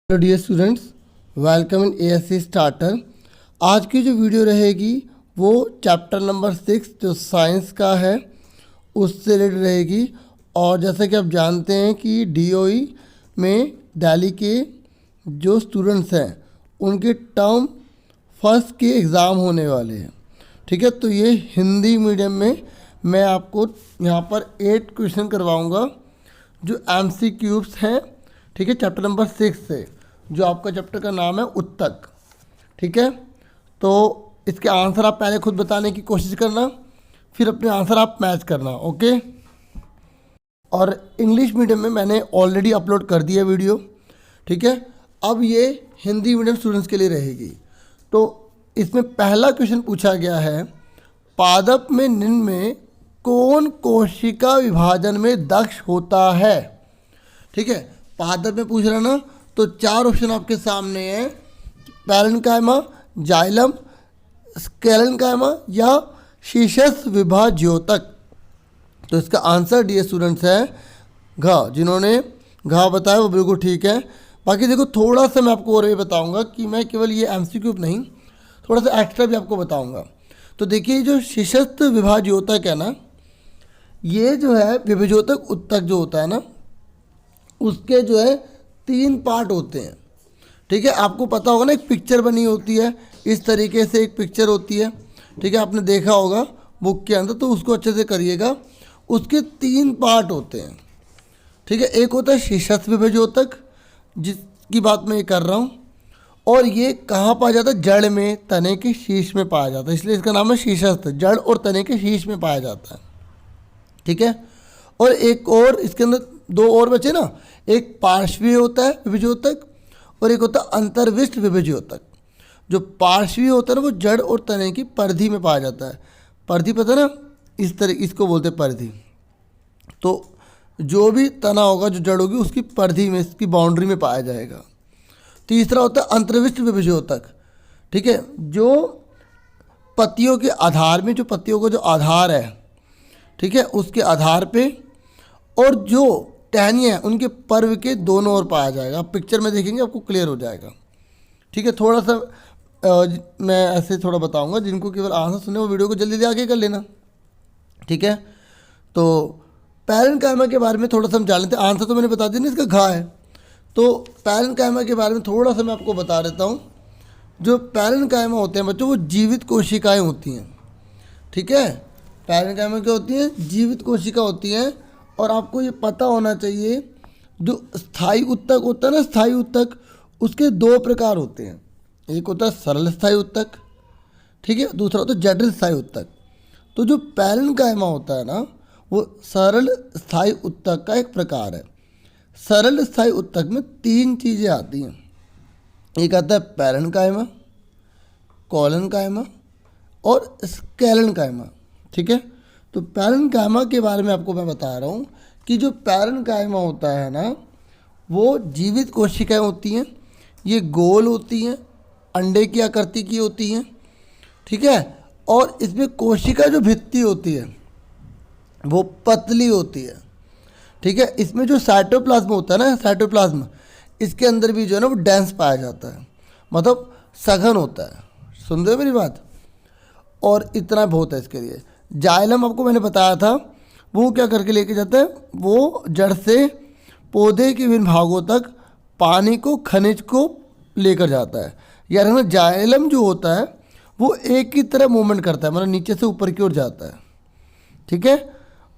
Hello dear students, welcome in ASC starter. आज की जो वीडियो रहेगी वो चैप्टर नंबर 6 जो साइंस का है उससे रिलेटेड रहेगी। और जैसा कि आप जानते हैं कि डीओई में दिल्ली के जो स्टूडेंट्स हैं उनके टर्म फर्स्ट के एग्ज़ाम होने वाले हैं। ठीक है, तो ये हिंदी मीडियम में मैं आपको यहाँ पर 8 क्वेश्चन करवाऊँगा जो MCQs हैं। ठीक है, चैप्टर नंबर 6 से, जो आपका चैप्टर का नाम है उत्तक। ठीक है, तो इसके आंसर आप पहले खुद बताने की कोशिश करना, फिर अपने आंसर आप मैच करना। ओके, और इंग्लिश मीडियम में मैंने ऑलरेडी अपलोड कर दिया वीडियो। ठीक है, अब ये हिंदी मीडियम स्टूडेंट्स के लिए रहेगी। तो इसमें पहला क्वेश्चन पूछा गया है, पादप में निम्न में कौन कोशिका विभाजन में दक्ष होता है। ठीक है, पादप में पूछ रहा ना, तो 4 ऑप्शन आपके सामने हैं, पैरेन्काइमा, जाइलम, स्क्लेरेन्काइमा या शीर्षस्थ विभाज्योतक। तो इसका आंसर डियर स्टूडेंट्स है घ। जिन्होंने घ बताया वो बिल्कुल ठीक है। बाकी देखो, थोड़ा सा मैं आपको और ये बताऊंगा कि मैं केवल ये MCQ नहीं, थोड़ा सा एक्स्ट्रा भी आपको बताऊंगा। तो देखिए, जो शीर्षस्थ विभाज्योतक है ना, ये जो है विभाज्योतक उत्तक जो होता है ना, उसके जो है 3 पार्ट होते हैं। ठीक है, आपको पता होगा ना, एक पिक्चर बनी होती है, इस तरीके से एक पिक्चर होती है। ठीक है, आपने देखा होगा बुक के अंदर, तो उसको अच्छे से करिएगा। उसके 3 पार्ट होते हैं। ठीक है, एक होता है शीर्षस्थ विभाज्योतक, जिसकी बात मैं ये कर रहा हूँ, और ये कहाँ पाया जाता है? जड़ में, तने के शीर्ष में पाया जाता है, इसलिए इसका नाम है शीर्षस्थ। जड़ और तने के शीर्ष में पाया जाता है। ठीक है, और एक और इसके अंदर 2 और बचे ना, एक पार्श्वीय होता है विभाज्योतक और एक होता है अंतर्विष्ट विभाज्योतक। जो पार्श्वीय होता है ना, वो जड़ और तने की परिधि में पाया जाता है। परिधि पता है ना, इस तरह इसको बोलते हैं परिधि। तो जो भी तना होगा, जो जड़ होगी, उसकी परिधि में, इसकी बाउंड्री में पाया जाएगा। तीसरा होता है अंतर्विष्ट विभाज्योतक। ठीक है, जो पत्तियों के आधार में, जो पत्तियों का जो आधार है, ठीक है, उसके आधार पे, और जो टहनियाँ हैं उनके पर्व के दोनों ओर पाया जाएगा। आप पिक्चर में देखेंगे, आपको क्लियर हो जाएगा। ठीक है, थोड़ा सा मैं ऐसे थोड़ा बताऊंगा, जिनको केवल आंसर सुनने वो वीडियो को जल्दी आगे कर लेना। ठीक है, तो पैरेन्काइमा के बारे में थोड़ा सा हम जान लेते हैं। आंसर तो मैंने बता दिया ना, इसका घा है। तो पैरेन्काइमा के बारे में थोड़ा सा मैं आपको बता देता हूँ। जो पैरेन्काइमा होते हैं बच्चों, वो जीवित कोशिकाएँ होती हैं। ठीक है, पैरेन्काइमा क्या होती हैं? जीवित कोशिका होती हैं। और आपको ये पता होना चाहिए, जो स्थायी उत्तक होता है ना, स्थायी उत्तक, उसके 2 प्रकार होते हैं। एक होता है सरल स्थायी उत्तक, ठीक है, दूसरा होता है जटिल स्थायी उत्तक। तो जो पैरेन्काइमा होता है ना, वो सरल स्थायी उत्तक का एक प्रकार है। सरल स्थायी उत्तक में 3 चीज़ें आती हैं। एक आता है पैरेन्काइमा, कोलेन्काइमा और स्क्लेरेन्काइमा। ठीक है, तो पैरेन्काइमा के बारे में आपको मैं बता रहा हूँ कि जो पैरेन्काइमा होता है ना, वो जीवित कोशिकाएं होती हैं। ये गोल होती हैं, अंडे की आकृति की होती हैं। ठीक है, और इसमें कोशिका जो भित्ति होती है वो पतली होती है। ठीक है, इसमें जो साइटोप्लाज्म होता है ना, साइटोप्लाज्म, इसके अंदर भी जो है ना, वो डेंस पाया जाता है, मतलब सघन होता है। सुन रहे हो मेरी बात? और इतना बहुत है इसके लिए। जाइलम आपको मैंने बताया था, वो क्या करके लेके जाता है? वो जड़ से पौधे के विभिन्न भागों तक पानी को, खनिज को लेकर जाता है। यार ना, जाइलम जो होता है वो एक ही तरह मूवमेंट करता है, मतलब नीचे से ऊपर की ओर जाता है। ठीक है,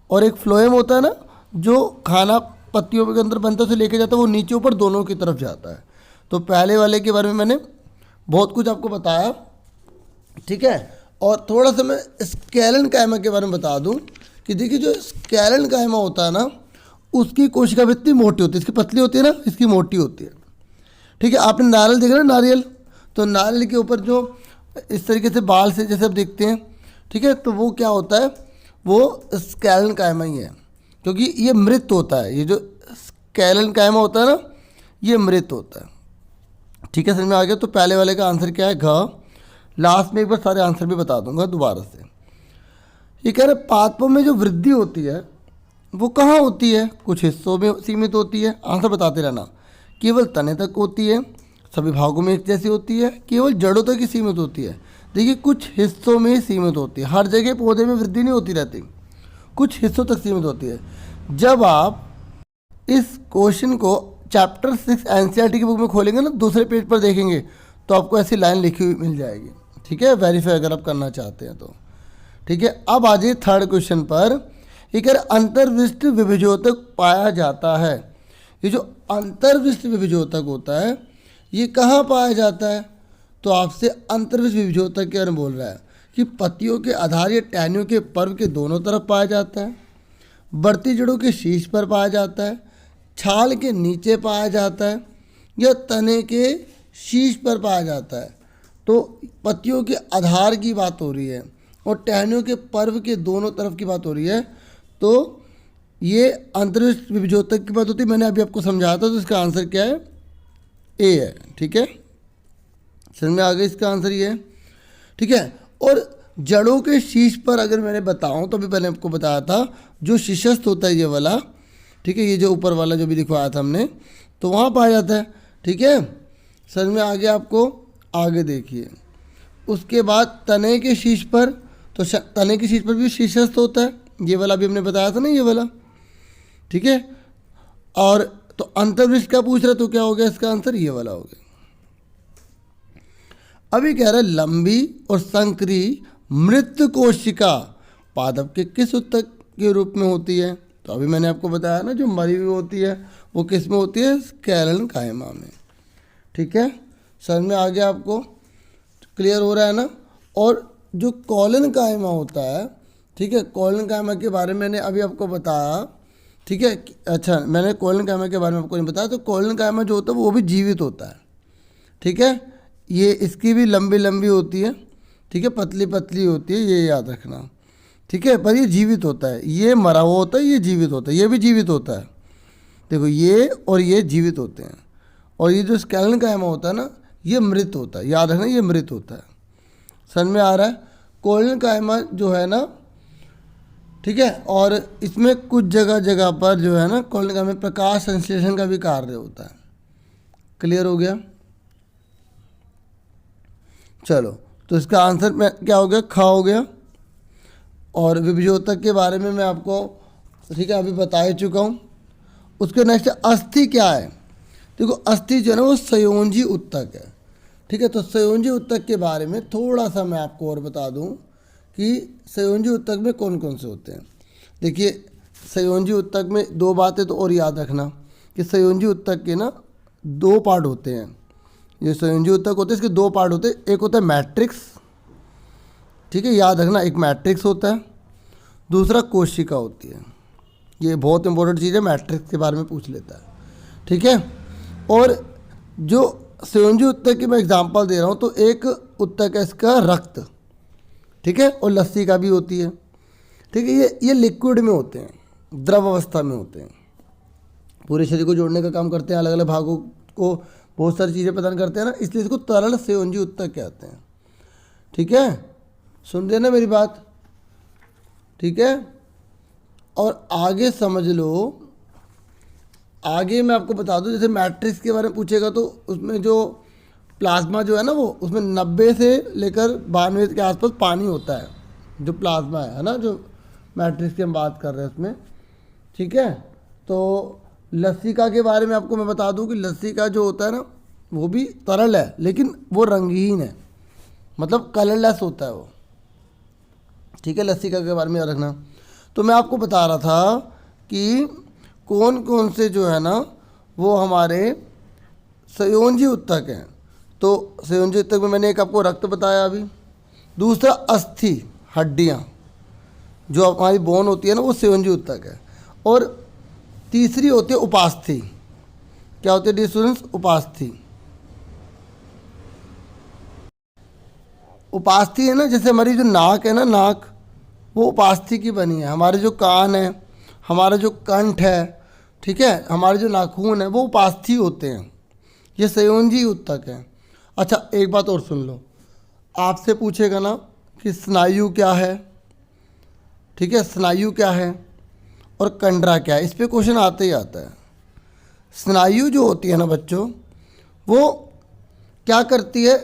और एक फ्लोएम होता है ना, जो खाना पत्तियों के अंदर बनता है, उसे लेके जाता है, वो नीचे ऊपर दोनों की तरफ जाता है। तो पहले वाले के बारे में मैंने बहुत कुछ आपको बताया। ठीक है, और थोड़ा सा मैं स्क्लेरेन्काइमा के बारे में बता दूं कि देखिए, जो स्क्लेरेन्काइमा होता है ना, उसकी कोशिका भित्ति मोटी होती है, इसकी पतली होती है ना, इसकी मोटी होती है। ठीक है, आपने नारियल देखा ना, नारियल, तो नारियल के ऊपर जो इस तरीके से बाल से जैसे आप देखते हैं, ठीक है, तो वो क्या होता है? वो स्क्लेरेन्काइमा ही है, क्योंकि ये मृत होता है। ये जो स्क्लेरेन्काइमा होता है ना, ये मृत होता है। ठीक है, समझ में आ गया? तो पहले वाले का आंसर क्या है? घ। लास्ट में एक बार सारे आंसर भी बता दूंगा दोबारा से। ये कह रहे पादपों में जो वृद्धि होती है वो कहाँ होती है? कुछ हिस्सों में सीमित होती है। आंसर बताते रहना केवल तने तक होती है, सभी भागों में एक जैसी होती है, केवल जड़ों तक ही सीमित होती है। देखिए कुछ हिस्सों में ही सीमित होती है, हर जगह पौधे में वृद्धि नहीं होती रहती, कुछ हिस्सों तक सीमित होती है। जब आप इस क्वेश्चन को चैप्टर 6 एनसीईआरटी की बुक में खोलेंगे ना, दूसरे पेज पर देखेंगे तो आपको ऐसी लाइन लिखी हुई मिल जाएगी। ठीक है, वेरीफाई अगर आप करना चाहते हैं तो। ठीक है, अब आ जाइए थर्ड क्वेश्चन पर। ये कह रहे अंतर्विष्ट विभिजोतक पाया जाता है। ये जो अंतर्विष्ट विभिजोतक होता है ये कहाँ पाया जाता है? तो आपसे अंतर्विष्ट विभिजोतक के बारे में बोल रहा है कि पत्तियों के आधार या टहनियों के पर्व के दोनों तरफ पाया जाता है, बढ़ती जड़ों के शीर्ष पर पाया जाता है, छाल के नीचे पाया जाता है, या तने के शीर्ष पर पाया जाता है। तो पत्तियों के आधार की बात हो रही है और टहनियों के पर्व के दोनों तरफ की बात हो रही है। तो ये अंतरिक्ष विभिजोतक की बात होती है। मैंने अभी आपको समझाया था, तो इसका आंसर क्या है? ए है। ठीक है, समझ में आ गया, इसका आंसर ये है। ठीक है, और जड़ों के शीर्ष पर अगर मैंने बताऊं तो अभी मैंने आपको बताया था जो शीर्षस्थ होता है ये वाला, ठीक है, ये जो ऊपर वाला जो भी लिखवाया था हमने, तो वहाँ पाया जाता है। ठीक है, समझ में आ गया आपको? आगे देखिए, उसके बाद तने के शीर्ष पर, तो तने के शीर्ष पर भी शीर्षस्थ होता है, ये वाला भी हमने बताया था ना, ये वाला। ठीक है, और तो अंतर्वृष्ट का पूछ रहा तो क्या हो गया इसका आंसर? ये वाला हो गया। अभी कह रहा है लंबी और संकरी मृत कोशिका पादप के किस उत्तक के रूप में होती है? तो अभी मैंने आपको बताया ना, जो मरी हुई होती है वो किस में होती है? स्केलन कायमा में। ठीक है, समझ में आ गया आपको? क्लियर हो रहा है ना? और जो कॉलन कायमा होता है, ठीक है, कॉलन कायमा के बारे में मैंने अभी आपको बताया। ठीक है, अच्छा, मैंने कॉलन कायमा के बारे में आपको नहीं बताया। तो कॉलन कायमा जो होता है वो भी जीवित होता है। ठीक है, ये इसकी भी लंबी लंबी होती है, ठीक है, पतली पतली होती है, ये याद रखना। ठीक है, पर ये जीवित होता है, ये मरा हुआ होता है, ये जीवित होता है, ये भी जीवित होता है। देखो ये और ये जीवित होते हैं, और ये जो स्केलन कायमा होता है ना, ये मृत होता है, याद रखना, ये मृत होता है। समझ में आ रहा है? कॉलन कायमा जो है ना, ठीक है, और इसमें कुछ जगह जगह पर जो है ना, कॉलन कायमा में प्रकाश संश्लेषण का भी कार्य होता है। क्लियर हो गया? चलो, तो इसका आंसर में क्या हो गया? ख हो गया। और विभिजोतक के बारे में मैं आपको, ठीक है, अभी बता ही चुका हूँ। उसके नेक्स्ट अस्थि क्या है? देखो अस्थि जो है ना वो संयोजी उत्तक है। ठीक है, तो संयोजी उत्तक के बारे में थोड़ा सा मैं आपको और बता दूं कि संयोजी उत्तक में कौन कौन से होते हैं। देखिए, संयोजी उत्तक में दो बातें तो और याद रखना कि संयोजी उत्तक के ना दो पार्ट होते हैं। ये संयोजी उत्तक होते हैं, इसके दो पार्ट होते हैं। एक होता है मैट्रिक्स, ठीक है, याद रखना, एक मैट्रिक्स होता है, दूसरा कोशिका होती है। ये बहुत इंपॉर्टेंट चीज़ है, मैट्रिक्स के बारे में पूछ लेता है। ठीक है, और जो संयोजी उत्तक की मैं एग्जांपल दे रहा हूँ, तो एक उत्तक है इसका रक्त, ठीक है, और लस्सी का भी होती है। ठीक है, ये लिक्विड में होते हैं, द्रव अवस्था में होते हैं, पूरे शरीर को जोड़ने का काम करते हैं, अलग अलग भागों को बहुत सारी चीज़ें प्रदान करते हैं ना, इसलिए इसको तरल संयोजी उत्तक कहते हैं। ठीक है, सुन रहे ना मेरी बात? ठीक है, और आगे समझ लो, आगे मैं आपको बता दूं, जैसे मैट्रिक्स के बारे में पूछेगा तो उसमें जो प्लाज्मा जो है ना, वो उसमें 90 से लेकर 92 के आसपास पानी होता है, जो प्लाज्मा है ना, जो मैट्रिक्स की हम बात कर रहे हैं उसमें। ठीक है, तो लसिका के बारे में आपको मैं बता दूं कि लसिका जो होता है ना, वो भी तरल है, लेकिन वो रंगहीन है, मतलब कलरलेस होता है वो। ठीक है, लसिका के बारे में याद रखना। तो मैं आपको बता रहा था कि कौन कौन से जो है ना वो हमारे संयोजी उत्तक हैं। तो संयोजी उत्तक में मैंने एक आपको रक्त बताया अभी, दूसरा अस्थि, हड्डियाँ जो हमारी बोन होती है ना, वो संयोजी उत्तक है, और तीसरी होती है उपास्थि। क्या होती है डियर स्टूडेंट्स? उपास्थि। उपास्थि है ना, जैसे हमारी जो नाक है ना, नाक वो उपास्थि की बनी है। हमारे जो कान है, हमारा जो कंठ है, ठीक है, हमारे जो नाखून है, वो उपास्थि होते हैं, ये संयोजी उत्तक है। अच्छा, एक बात और सुन लो, आपसे पूछेगा ना कि स्नायु क्या है, ठीक है, स्नायु क्या है और कंडरा क्या है, इस पे क्वेश्चन आते ही आता है। स्नायु जो होती है ना बच्चों, वो क्या करती है,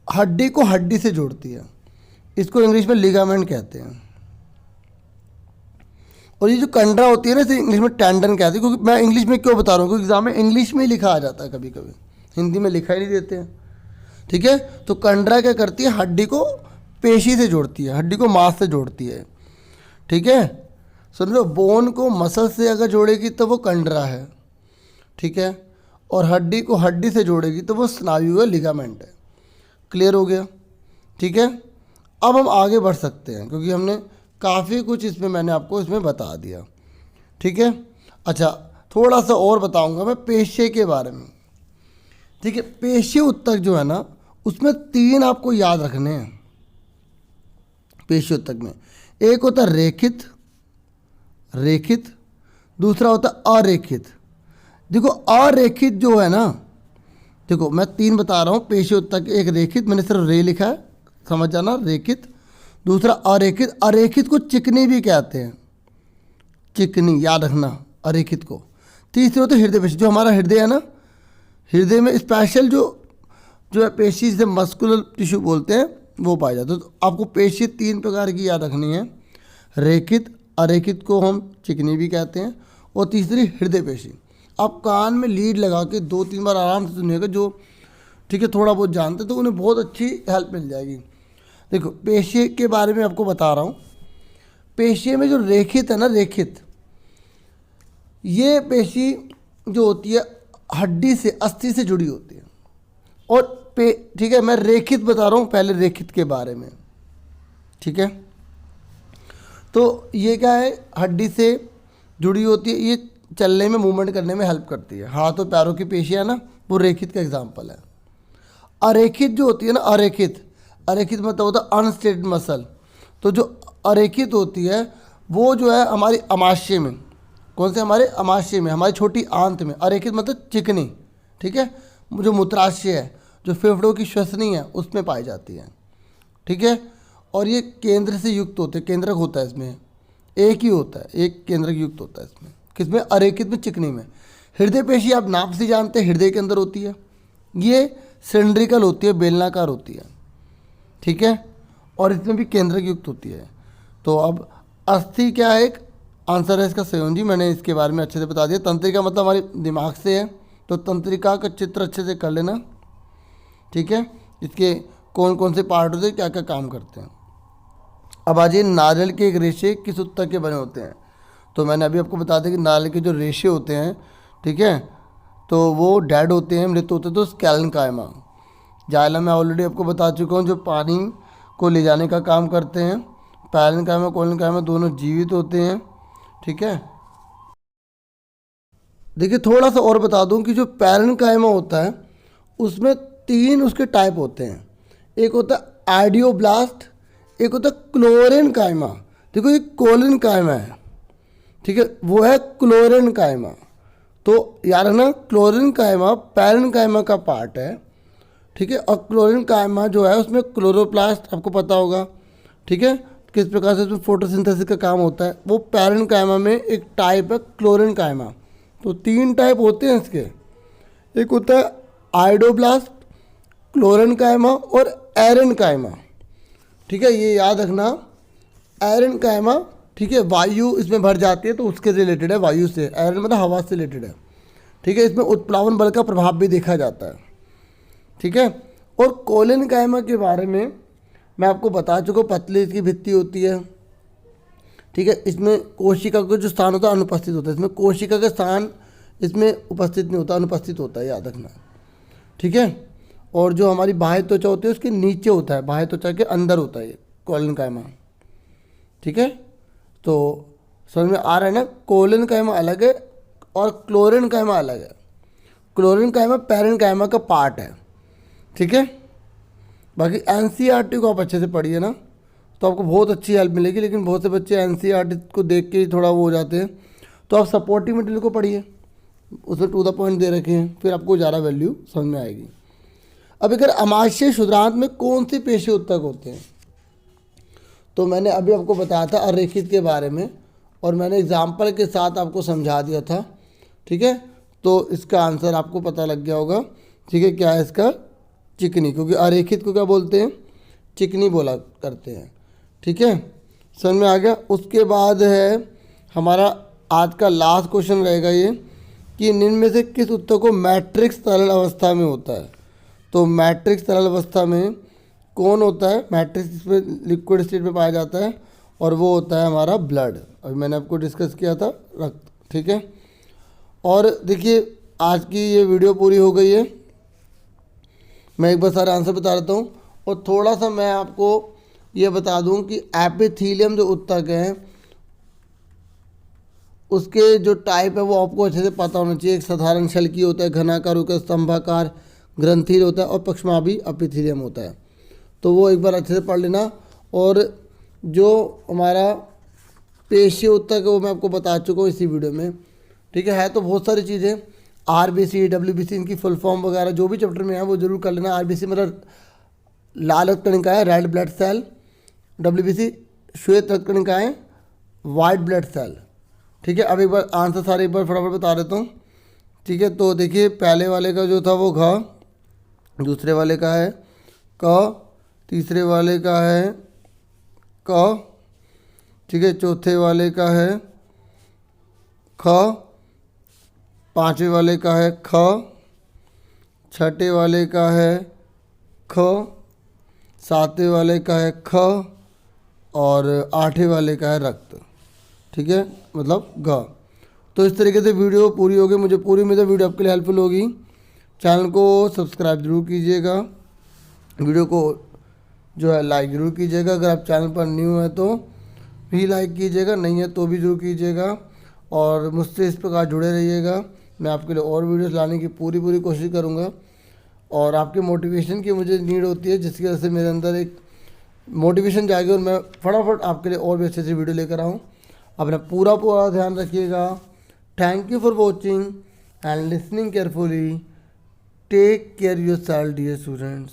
हड्डी को हड्डी से जोड़ती है। इसको इंग्लिश में लिगामेंट कहते हैं। और ये जो कंडरा होती है ना, इसे इंग्लिश में टेंडन कहते हैं। क्योंकि मैं इंग्लिश में क्यों बता रहा हूँ, क्योंकि एग्जाम में इंग्लिश में ही लिखा आ जाता है, कभी कभी हिंदी में लिखा ही नहीं देते हैं। ठीक है, तो कंडरा क्या करती है, हड्डी को पेशी से जोड़ती है, हड्डी को मांस से जोड़ती है। ठीक है, समझो, बोन को मसल से अगर जोड़ेगी तो वो कंडरा है। ठीक है, और हड्डी को हड्डी से जोड़ेगी तो वो स्नायु है, लिगामेंट है। क्लियर हो गया? ठीक है, अब हम आगे बढ़ सकते हैं, क्योंकि हमने काफ़ी कुछ इसमें मैंने आपको इसमें बता दिया। ठीक है, अच्छा थोड़ा सा और बताऊंगा मैं पेशे के बारे में। ठीक है, पेशे उत्तक जो है ना, उसमें 3 आपको याद रखने हैं पेशे उत्तक में। एक होता है रेखित, रेखित, दूसरा होता है अरेखित। देखो अरेखित जो है ना, देखो मैं 3 बता रहा हूँ पेशे उत्तक। एक रेखित, मैंने सिर्फ रे लिखा है, समझ जाना, रेखित। दूसरा अरेखित, अरेखित को चिकनी भी कहते हैं, चिकनी, याद रखना अरेखित को। तीसरे होते हृदय पेशी, जो हमारा हृदय है ना, हृदय में स्पेशल जो है पेशी, जिसे मस्कुलर टिश्यू बोलते हैं, वो पाए जाते हैं। तो आपको पेशी 3 प्रकार की याद रखनी है, रेखित, अरेखित को हम चिकनी भी कहते हैं, और तीसरी हृदय पेशी। आप कान में लीड लगा के 2-3 बार आराम से सुनिएगा, जो ठीक है थोड़ा बहुत जानते तो उन्हें बहुत अच्छी हेल्प मिल जाएगी। देखो पेशे के बारे में आपको बता रहा हूँ। पेशे में जो रेखित है ना, रेखित, ये पेशी जो होती है हड्डी से, अस्थि से जुड़ी होती है। और ठीक है, मैं रेखित बता रहा हूँ पहले, रेखित के बारे में। ठीक है, तो ये क्या है, हड्डी से जुड़ी होती है, ये चलने में, मूवमेंट करने में हेल्प करती है। हाथ और पैरों की पेशियाँ ना, वो रेखित का एग्जाम्पल है। अरेखित जो होती है ना, अरेखित, अरेखित मतलब होता है अनस्टेटेड मसल। तो जो अरेखित होती है वो जो है हमारी अमाशय में, कौन से, हमारे अमाशय में, हमारी छोटी आंत में। अरेखित मतलब चिकनी। ठीक है, जो मूत्राशय है, जो फेफड़ों की श्वसनी है, उसमें पाई जाती है। ठीक है, और ये केंद्र से युक्त होते हैं, केंद्रक होता है इसमें, एक ही होता है, एक केंद्रक युक्त होता है इसमें। किसमें, अरेखित में, चिकनी में। हृदय पेशी आप नाम से जानते हैं, हृदय के अंदर होती है। ये सिलिंड्रिकल होती है, बेलनाकार होती है। ठीक है, और इसमें भी केंद्रक युक्त होती है। तो अब अस्थि क्या है, एक आंसर है इसका संयोजी, मैंने इसके बारे में अच्छे से बता दिया। तंत्रिका मतलब हमारे दिमाग से है, तो तंत्रिका का चित्र अच्छे से कर लेना। ठीक है, इसके कौन कौन से पार्ट होते हैं, क्या क्या काम करते हैं। अब आ जाइए, नारियल के एक रेशे किस उत्तक के बने होते हैं। तो मैंने अभी आपको बता दिया कि नारियल के जो रेशे होते हैं, ठीक है, तो वो डेड होते हैं, मृत होते हैं, तो स्कैलन कायमा। जाइलम मैं ऑलरेडी आपको बता चुका हूँ, जो पानी को ले जाने का काम करते हैं। पैलन कायमा, कोलन कायमा दोनों जीवित होते हैं। ठीक है, देखिए थोड़ा सा और बता दूं कि जो पैलन कायमा होता है उसमें 3 उसके टाइप होते हैं। एक होता है आइडियोब्लास्ट, एक होता है क्लोरेन कायमा। देखो ये कोलन कायमा है, ठीक है, वो है क्लोरेन कायमा। तो यार है ना, क्लोरेन कायमा पैलन कायमा का पार्ट है। ठीक है, और क्लोरेन कायमा जो है उसमें क्लोरोप्लास्ट आपको पता होगा। ठीक है, किस प्रकार से उसमें फोटोसिंथेसिस का काम होता है, वो पैलन कायमा में एक टाइप है क्लोरेन कायमा। तो 3 टाइप होते हैं इसके, एक होता है आइडोब्लास्ट, क्लोरेन कायमा और एरन कायमा। ठीक है, ये याद रखना, एरन कायमा, ठीक है, वायु इसमें भर जाती है तो उसके रिलेटेड है, वायु से। एरन मतलब हवा से रिलेटेड है। ठीक है, इसमें उत्प्लावन बल का प्रभाव भी देखा जाता है। ठीक है, और कोलन कायमा के बारे में मैं आपको बता चुका हूँ, पतली इसकी भित्ति होती है। ठीक है, इसमें कोशिका का जो स्थान होता है अनुपस्थित होता है, इसमें कोशिका का स्थान इसमें उपस्थित नहीं होता, अनुपस्थित होता है, याद रखना। ठीक है, और जो हमारी बाह्य त्वचा होती है उसके नीचे होता है, बाह्य त्वचा के अंदर होता है ये कोलन कायमा। ठीक है, तो समझ में आ रहा है ना, कोलन कायमा अलग है और क्लोरेन कायमा अलग है। क्लोरेन कायमा पैरेन कायमा का पार्ट है। ठीक है, बाकी एनसीईआरटी को आप अच्छे से पढ़िए ना, तो आपको बहुत अच्छी हेल्प मिलेगी। लेकिन बहुत से बच्चे एनसीईआरटी को देख के ही थोड़ा वो हो जाते हैं, तो आप सपोर्टिव मटेरियल को पढ़िए, उसमें टू द पॉइंट दे रखे हैं, फिर आपको ज़्यादा वैल्यू समझ में आएगी। अब अगर अमाशय क्षुद्रांत में कौन से पेशी उत्तक होते हैं, तो मैंने अभी आपको बताया था अरेखित के बारे में, और मैंने एग्जाम्पल के साथ आपको समझा दिया था। ठीक है, तो इसका आंसर आपको पता लग गया होगा। ठीक है, क्या है इसका? चिकनी, क्योंकि अरेखित को क्या बोलते हैं? चिकनी बोला करते हैं। ठीक है, समझ में आ गया। उसके बाद है हमारा आज का लास्ट क्वेश्चन रहेगा ये कि निम्न में से किस उत्तर को मैट्रिक्स तरल अवस्था में होता है? तो मैट्रिक्स तरल अवस्था में कौन होता है? मैट्रिक्स इसमें लिक्विड स्टेट में पाया जाता है और वो होता है हमारा ब्लड। अभी मैंने आपको डिस्कस किया था, रक्त। ठीक है, और देखिए आज की ये वीडियो पूरी हो गई है। मैं एक बार सारे आंसर बता देता हूँ और थोड़ा सा मैं आपको ये बता दूँ कि एपिथेलियम जो ऊतक है उसके जो टाइप है वो आपको अच्छे से पता होना चाहिए। एक साधारण शल्की होता है, घनाकार होता है, स्तंभाकार, ग्रंथिल होता है और पक्षमाभी एपिथेलियम होता है। तो वो एक बार अच्छे से पढ़ लेना। और जो हमारा पेशी ऊतक है वो मैं आपको बता चुका हूँ इसी वीडियो में। ठीक है तो बहुत सारी चीज़ें, आरबीसी, डब्ल्यूबीसी, इनकी फुल फॉर्म वगैरह जो भी चैप्टर में है वो जरूर कर लेना। आरबीसी मतलब लाल रक्त कणिकाएं, रेड ब्लड सेल। डब्ल्यूबीसी श्वेत रक्त कणिकाएं, वाइट ब्लड सेल। ठीक है, अब एक बार आंसर सारे एक बार फटाफट बता देता हूँ। ठीक है, तो देखिए पहले वाले का जो था वो घ, दूसरे वाले का है क, तीसरे वाले का है क। ठीक है, चौथे वाले का है ख, पांचवें वाले का है ख, छठे वाले का है ख, सातवें वाले का है ख और आठवें वाले का है रक्त। ठीक है, मतलब ग। तो इस तरीके से वीडियो पूरी होगी। मुझे पूरी उम्मीद है वीडियो आपके लिए हेल्पफुल होगी। चैनल को सब्सक्राइब जरूर कीजिएगा, वीडियो को जो है लाइक जरूर कीजिएगा। अगर आप चैनल पर न्यू हैं तो भी लाइक कीजिएगा, नहीं है तो भी जरूर कीजिएगा। और मुझसे इस प्रकार जुड़े रहिएगा। मैं आपके लिए और वीडियोस लाने की पूरी कोशिश करूँगा। और आपके मोटिवेशन की मुझे नीड होती है, जिसकी वजह से मेरे अंदर एक मोटिवेशन जाएगी और मैं फटाफट आपके लिए और भी अच्छे से वीडियो लेकर आऊँ। अपना पूरा ध्यान रखिएगा। Thank you for watching and listening carefully. Take care yourself dear students.